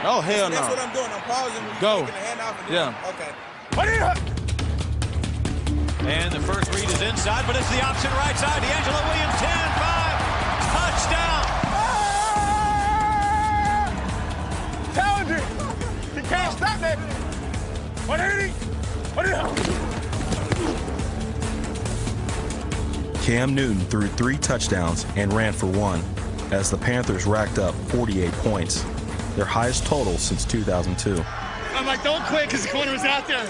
Oh, hell no. That's what I'm doing. I'm pausing. Go. Taking the hand off and Yeah. Okay. And the first read is inside, but it's the option right side. D'Angelo Williams, 10-5. Touchdown. Challenging. He can't stop that. 180. 180. Cam Newton threw 3 touchdowns and ran for 1 as the Panthers racked up 48 points, their highest total since 2002. I'm like, don't quit because the corner was out there.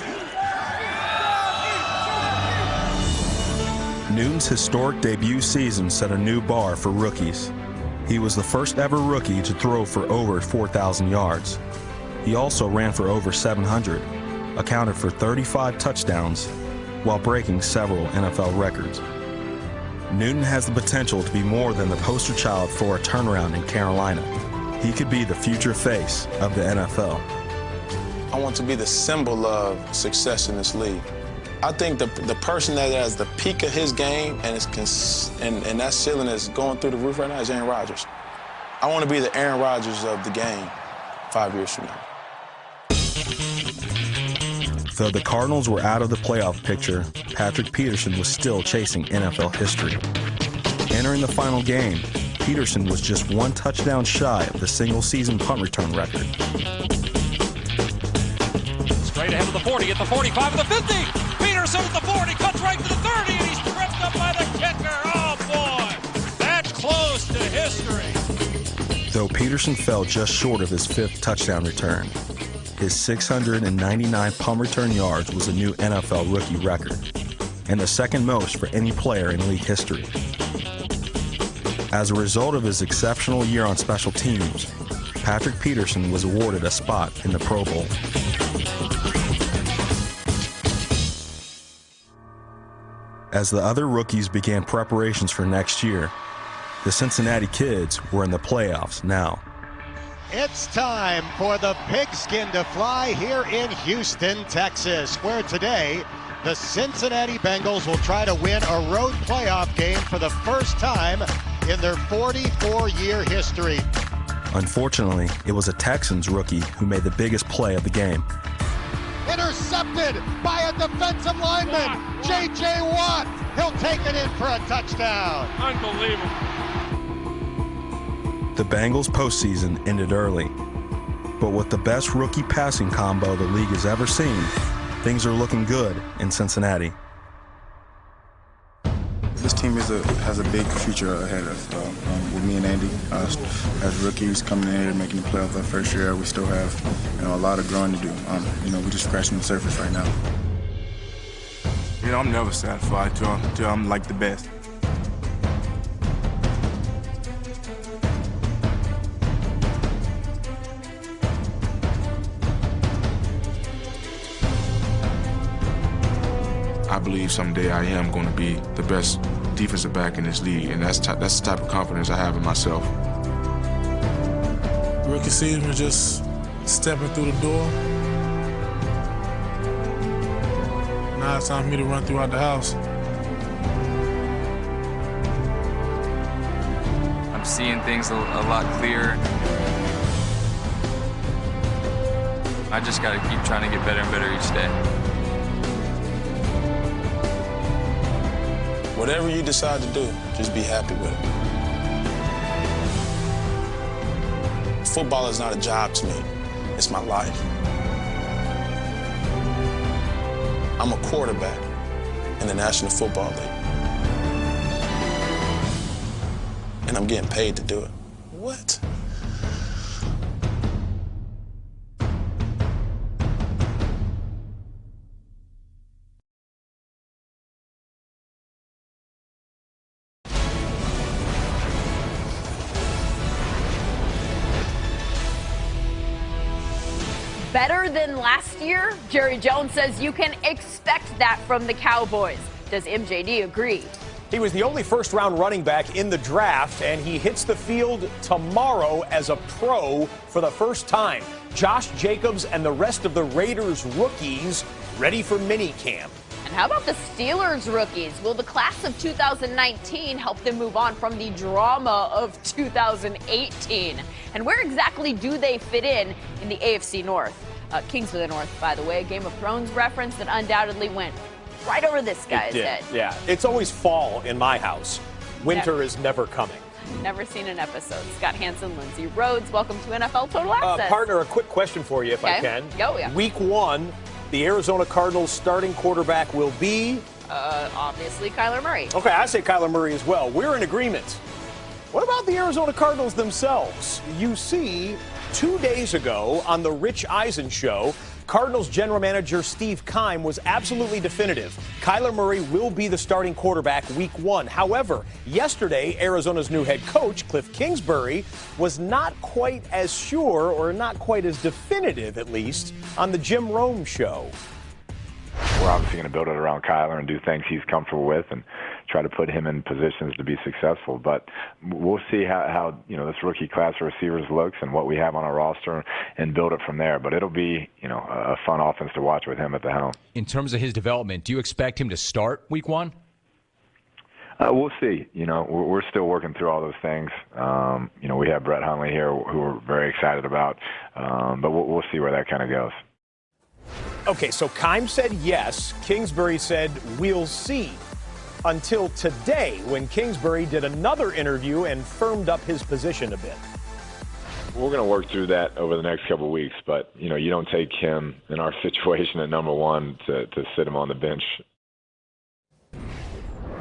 Newton's historic debut season set a new bar for rookies. He was the first ever rookie to throw for over 4,000 yards. He also ran for over 700, accounted for 35 touchdowns, while breaking several NFL records. Newton has the potential to be more than the poster child for a turnaround in Carolina. He could be the future face of the NFL. I want to be the symbol of success in this league. I think the person that has the peak of his game and that ceiling is going through the roof right now is Aaron Rodgers. I want to be the Aaron Rodgers of the game 5 years from now. Though the Cardinals were out of the playoff picture, Patrick Peterson was still chasing NFL history. Entering the final game, Peterson was just 1 touchdown shy of the single-season punt return record. Straight ahead of the 40, at the 45, at the 50. Peterson at the 40, cuts right to the 30, and he's tripped up by the kicker. Oh, boy. That's close to history. Though Peterson fell just short of his 5th touchdown return, his 699 punt return yards was a new NFL rookie record, and the second most for any player in league history. As a result of his exceptional year on special teams, Patrick Peterson was awarded a spot in the Pro Bowl. As the other rookies began preparations for next year, the Cincinnati Kids were in the playoffs now. It's time for the pigskin to fly here in Houston, Texas, where today the Cincinnati Bengals will try to win a road playoff game for the first time in their 44-year history. Unfortunately, it was a Texans rookie who made the biggest play of the game. Intercepted by a defensive lineman, J.J. Watt. He'll take it in for a touchdown. Unbelievable. The Bengals' postseason ended early, but with the best rookie passing combo the league has ever seen, things are looking good in Cincinnati. This team has a big future ahead of us. With me and Andy, as rookies coming in here making the playoffs our first year, we still have a lot of growing to do. We're just scratching the surface right now. I'm never satisfied till I'm like the best. I believe someday I am going to be the best defensive back in this league, and that's the type of confidence I have in myself. Rookie season was just stepping through the door. Now it's time for me to run throughout the house. I'm seeing things a lot clearer. I just got to keep trying to get better and better each day. Whatever you decide to do, just be happy with it. Football is not a job to me. It's my life. I'm a quarterback in the National Football League. And I'm getting paid to do it. What? Better than last year? Jerry Jones says you can expect that from the Cowboys. Does MJD agree? He was the only first-round running back in the draft, and he hits the field tomorrow as a pro for the first time. Josh Jacobs and the rest of the Raiders rookies ready for minicamp. And how about the Steelers rookies? Will the class of 2019 help them move on from the drama of 2018? And where exactly do they fit in the AFC North? Kings of the North, by the way, a Game of Thrones reference that undoubtedly went right over this guy's head. Yeah, it's always fall in my house. Winter is never coming. Never seen an episode. Scott Hansen, Lindsey Rhodes, welcome to NFL Total Access. Partner, a quick question for you, if I can. Oh, yeah. Week 1, the Arizona Cardinals starting quarterback will be? Obviously, Kyler Murray. Okay, I say Kyler Murray as well. We're in agreement. What about the Arizona Cardinals themselves? You see, 2 days ago on the Rich Eisen show, Cardinals general manager Steve Keim was absolutely definitive. Kyler Murray will be the starting quarterback week 1. However, yesterday, Arizona's new head coach, Cliff Kingsbury, was not quite as sure, or not quite as definitive, at least, on the Jim Rome show. We're obviously going to build it around Kyler and do things he's comfortable with and try to put him in positions to be successful. But we'll see how this rookie class of receivers looks and what we have on our roster and build it from there. But it'll be, a fun offense to watch with him at the helm. In terms of his development, do you expect him to start week 1? We'll see. We're still working through all those things. We have Brett Hundley here who we're very excited about. But we'll see where that kind of goes. Okay, so Keim said yes. Kingsbury said we'll see. Until today, when Kingsbury did another interview and firmed up his position a bit. We're going to work through that over the next couple of weeks, but, you don't take him in our situation at number 1 to sit him on the bench.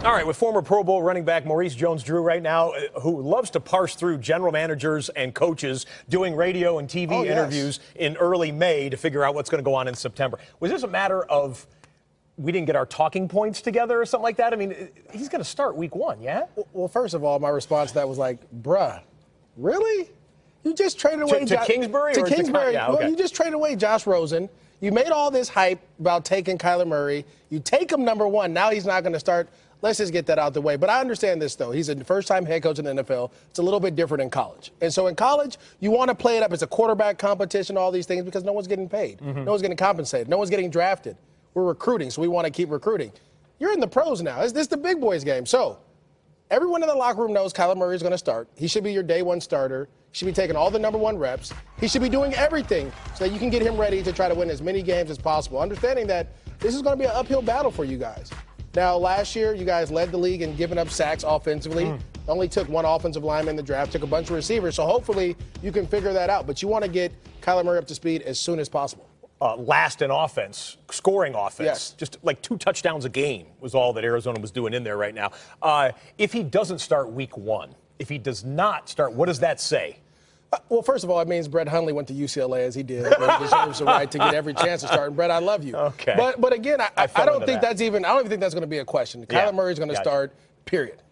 All right, with former Pro Bowl running back Maurice Jones-Drew right now, who loves to parse through general managers and coaches doing radio and TV interviews in early May to figure out what's going to go on in September. Was this a matter of we didn't get our talking points together or something like that? I mean, he's going to start week 1, yeah? Well, first of all, my response to that was like, bruh, really? You just traded away to Kingsbury? To or Kingsbury. Yeah, okay. Well, you just traded away Josh Rosen. You made all this hype about taking Kyler Murray. You take him number 1. Now he's not going to start. Let's just get that out the way. But I understand this, though. He's a first-time head coach in the NFL. It's a little bit different in college. And so in college, you want to play it up as a quarterback competition, all these things, because no one's getting paid. Mm-hmm. No one's getting compensated. No one's getting drafted. We're recruiting, so we want to keep recruiting. You're in the pros now. This is the big boys game. So everyone in the locker room knows Kyler Murray is going to start. He should be your day 1 starter. He should be taking all the number 1 reps. He should be doing everything so that you can get him ready to try to win as many games as possible, understanding that this is going to be an uphill battle for you guys. Now, last year, you guys led the league in giving up sacks offensively. Only took 1 offensive lineman in the draft, took a bunch of receivers. So hopefully you can figure that out. But you want to get Kyler Murray up to speed as soon as possible. Last in offense, scoring offense. Yes. Just like 2 touchdowns a game was all that Arizona was doing in there right now. If he doesn't start week 1, if he does not start, what does that say? Well, first of all, it means Brett Hundley went to UCLA as he did. He deserves the right to get every chance to start. And Brett, I love you. Okay. But again, I don't think that's even. I don't even think that's going to be a question. Kyler Murray's going to start. Period.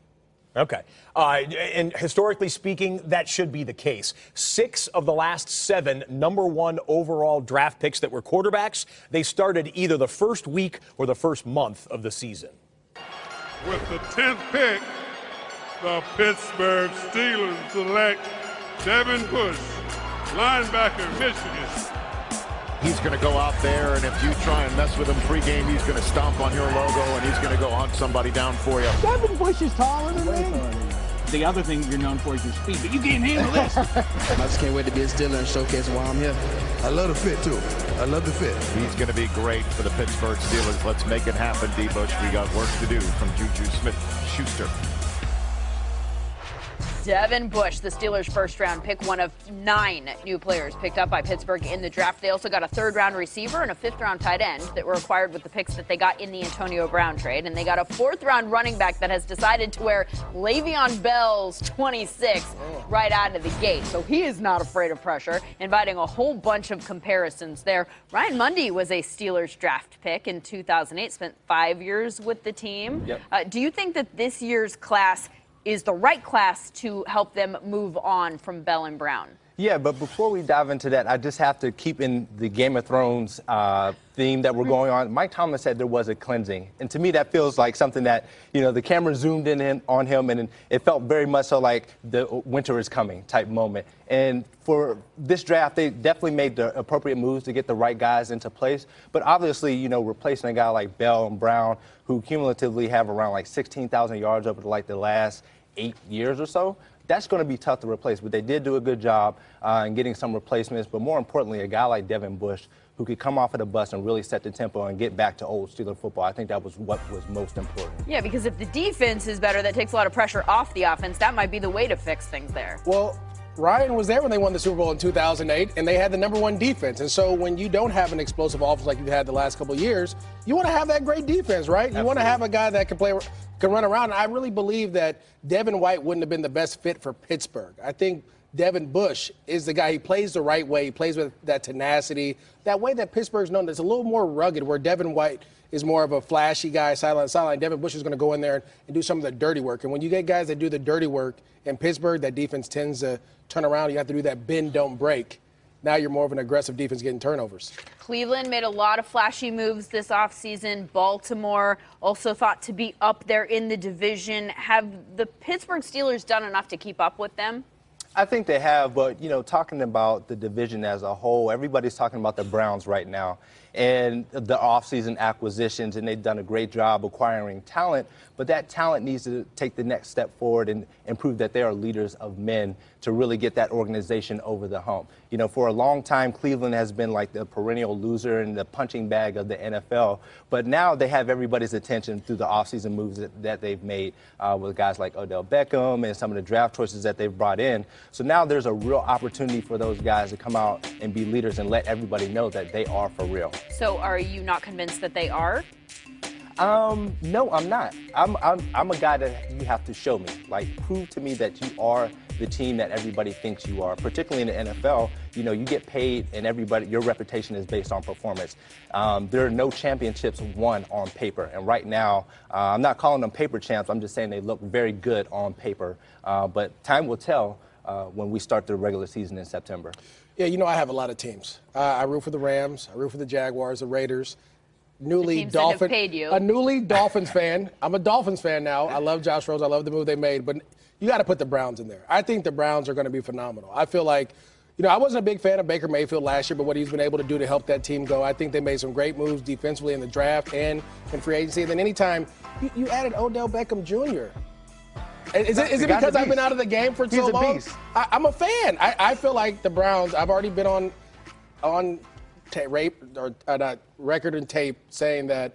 Okay. And historically speaking, that should be the case. 6 of the last 7 number 1 overall draft picks that were quarterbacks, they started either the first week or the first month of the season. With the 10th pick, the Pittsburgh Steelers select Devin Bush, linebacker, Michigan. He's going to go out there, and if you try and mess with him pregame, he's going to stomp on your logo, and he's going to go hunt somebody down for you. Devin Bush is taller than me. The other thing you're known for is your speed, but you can't handle this. I just can't wait to be a Steeler and showcase why I'm here. I love the fit, too. I love the fit. He's going to be great for the Pittsburgh Steelers. Let's make it happen, D-Bush. We got work to do from Juju Smith-Schuster. Devin Bush, the Steelers' first-round pick, one of 9 new players picked up by Pittsburgh in the draft. They also got a 3rd-round receiver and a 5th-round tight end that were acquired with the picks that they got in the Antonio Brown trade. And they got a 4th-round running back that has decided to wear Le'Veon Bell's 26 right out of the gate. So he is not afraid of pressure, inviting a whole bunch of comparisons there. Ryan Mundy was a Steelers draft pick in 2008, spent 5 years with the team. Yep. Do you think that this year's class is the right class to help them move on from Bell and Brown? Yeah, but before we dive into that, I just have to keep in the Game of Thrones theme that we're going on. Mike Tomlin said there was a cleansing. And to me, that feels like something that, the camera zoomed in on him, and it felt very much so like the winter is coming type moment. And for this draft, they definitely made the appropriate moves to get the right guys into place. But obviously, replacing a guy like Bell and Brown, who cumulatively have around like 16,000 yards over the last 8 years or so, that's going to be tough to replace. But they did do a good job in getting some replacements. But more importantly, a guy like Devin Bush, who could come off of the bus and really set the tempo and get back to old Steeler football. I think that was what was most important. Yeah, because if the defense is better, that takes a lot of pressure off the offense. That might be the way to fix things there. Well, Ryan was there when they won the Super Bowl in 2008, and they had the #1 defense. And so when you don't have an explosive offense like you've had the last couple of years, you want to have that great defense, right? Absolutely. You want to have a guy that can run around. And I really believe that Devin White wouldn't have been the best fit for Pittsburgh. I think Devin Bush is the guy. He plays the right way. He plays with that tenacity, that way that Pittsburgh's known. That's a little more rugged, where Devin White is more of a flashy guy, sideline. Devin Bush is going to go in there and do some of the dirty work. And when you get guys that do the dirty work in Pittsburgh, that defense tends to turn around. You have to do that bend, don't break. Now you're more of an aggressive defense getting turnovers. Cleveland made a lot of flashy moves this offseason. Baltimore also thought to be up there in the division. Have the Pittsburgh Steelers done enough to keep up with them? I think they have, but, talking about the division as a whole, everybody's talking about the Browns right now and the offseason acquisitions, and they've done a great job acquiring talent, but that talent needs to take the next step forward and prove that they are leaders of men to really get that organization over the hump. For a long time, Cleveland has been like the perennial loser and the punching bag of the NFL, but now they have everybody's attention through the offseason moves that they've made with guys like Odell Beckham and some of the draft choices that they've brought in. So now there's a real opportunity for those guys to come out and be leaders and let everybody know that they are for real. So are you not convinced that they are? No, I'm not. I'm a guy that you have to show me. Like, prove to me that you are the team that everybody thinks you are. Particularly in the NFL, you get paid, and your reputation is based on performance. There are no championships won on paper, and right now, I'm not calling them paper champs. I'm just saying they look very good on paper. But time will tell when we start the regular season in September. Yeah, I have a lot of teams. I root for the Rams. I root for the Jaguars, the Raiders. A newly Dolphins fan. I'm a Dolphins fan now. I love Josh Rosen. I love the move they made. But you got to put the Browns in there. I think the Browns are going to be phenomenal. I feel like, I wasn't a big fan of Baker Mayfield last year, but what he's been able to do to help that team go, I think they made some great moves defensively in the draft and in free agency. And then anytime you added Odell Beckham Jr. Is it because I've been out of the game for so long? I'm a fan. I feel like the Browns, I've already been on record and tape saying that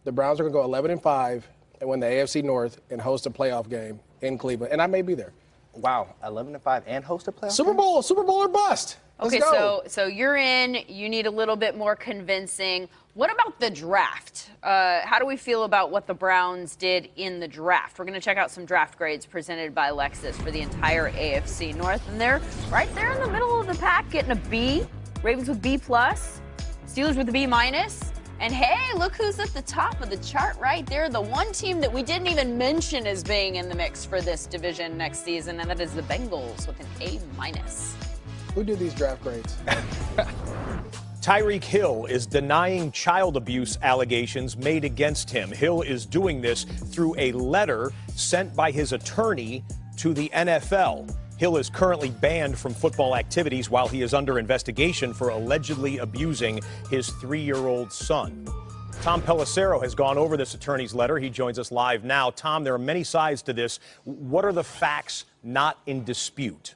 the Browns are going to go 11-5 and win the AFC North and host a playoff game in Cleveland, and I may be there. Wow, 11-5 and host a playoff Super Bowl or bust. Let's okay, go. so you're in. You need a little bit more convincing. What about the draft? How do we feel about what the Browns did in the draft? We're going to check out some draft grades presented by Lexus for the entire AFC North, and they're right there in the middle of the pack, getting a B. Ravens with B+, Steelers with a B-. And hey, look who's at the top of the chart right there. The one team that we didn't even mention as being in the mix for this division next season, and that is the Bengals with an A-. Who did these draft grades? Tyreek Hill is denying child abuse allegations made against him. Hill is doing this through a letter sent by his attorney to the NFL. Hill is currently banned from football activities while he is under investigation for allegedly abusing his 3-year-old son. Tom Pelissero has gone over this attorney's letter. He joins us live now. Tom, there are many sides to this. What are the facts not in dispute?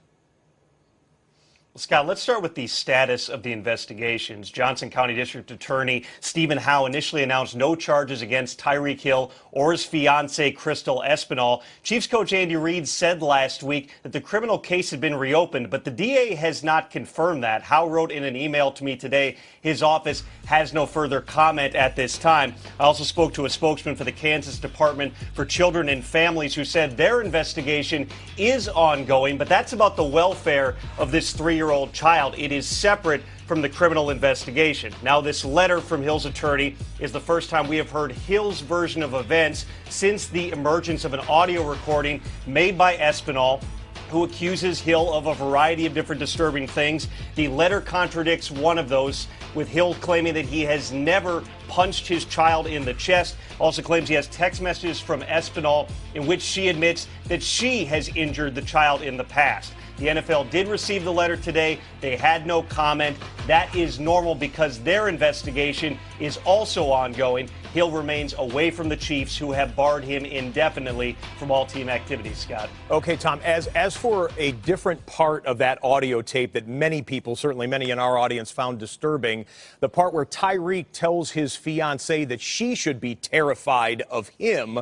Well, Scott, let's start with the status of the investigations. Johnson County District Attorney Stephen Howe initially announced no charges against Tyreek Hill or his fiancee, Crystal Espinal. Chiefs coach Andy Reid said last week that the criminal case had been reopened, but the DA has not confirmed that. Howe wrote in an email to me today his office has no further comment at this time. I also spoke to a spokesman for the Kansas Department for Children and Families who said their investigation is ongoing, but that's about the welfare of this 3-year-old child. It is separate from the criminal investigation. Now, this letter from Hill's attorney is the first time we have heard Hill's version of events since the emergence of an audio recording made by Espinal who accuses Hill of a variety of different disturbing things. The letter contradicts one of those, with Hill claiming that he has never punched his child in the chest. Also claims he has text messages from Espinal in which she admits that she has injured the child in the past. The NFL did receive the letter today. They had no comment. That is normal because their investigation is also ongoing. Hill remains away from the Chiefs, who have barred him indefinitely from all team activities, Scott. Okay, Tom, as for a different part of that audio tape that many people, certainly many in our audience, found disturbing, the part where Tyreek tells his fiancée that she should be terrified of him,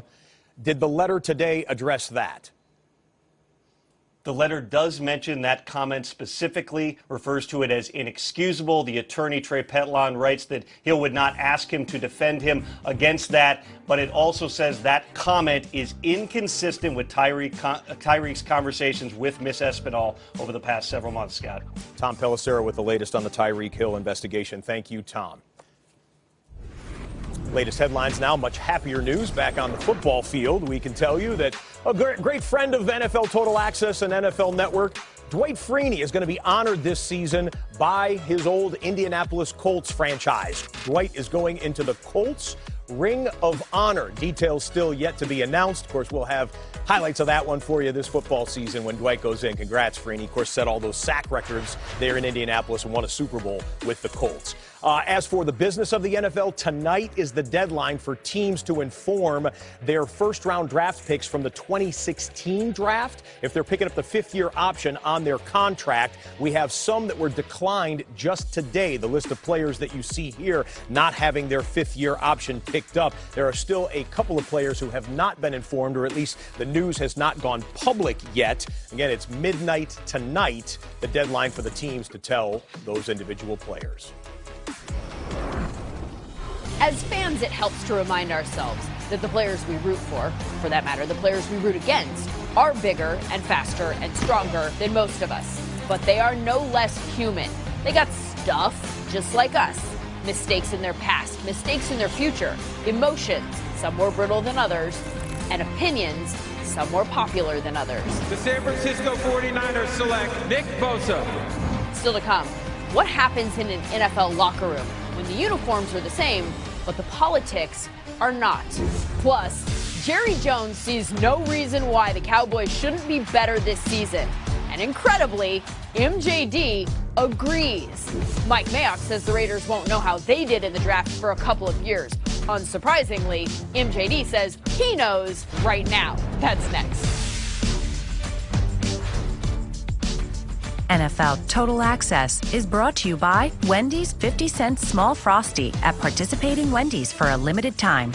did the letter today address that? The letter does mention that comment specifically, refers to it as inexcusable. The attorney, Trey Petlon, writes that Hill would not ask him to defend him against that, but it also says that comment is inconsistent with Tyreek's conversations with Miss Espinal over the past several months, Scott. Tom Pelissero with the latest on the Tyreek Hill investigation. Thank you, Tom. Latest headlines now, much happier news back on the football field. We can tell you that a great friend of NFL Total Access and NFL Network, Dwight Freeney, is going to be honored this season by his old Indianapolis Colts franchise. Dwight is going into the Colts Ring of Honor. Details still yet to be announced. Of course, we'll have highlights of that one for you this football season when Dwight goes in. Congrats, Freeney. Of course, set all those sack records there in Indianapolis and won a Super Bowl with the Colts. As for the business of the NFL, tonight is the deadline for teams to inform their first-round draft picks from the 2016 draft. If they're picking up the fifth-year option on their contract, we have some that were declined just today. The list of players that you see here not having their fifth-year option picked up. There are still a couple of players who have not been informed, or at least the news has not gone public yet. Again, it's midnight tonight, the deadline for the teams to tell those individual players. As fans, it helps to remind ourselves that the players we root for that matter, the players we root against, are bigger and faster and stronger than most of us. But they are no less human. They got stuff just like us. Mistakes in their past, mistakes in their future, emotions, some more brittle than others, and opinions, some more popular than others. The San Francisco 49ers select Nick Bosa. Still to come, what happens in an NFL locker room when the uniforms are the same, but the politics are not? Plus, Jerry Jones sees no reason why the Cowboys shouldn't be better this season. And incredibly, MJD agrees. Mike Mayock says the Raiders won't know how they did in the draft for a couple of years. Unsurprisingly, MJD says he knows right now. That's next. NFL Total Access is brought to you by Wendy's 50-cent small Frosty at participating Wendy's for a limited time.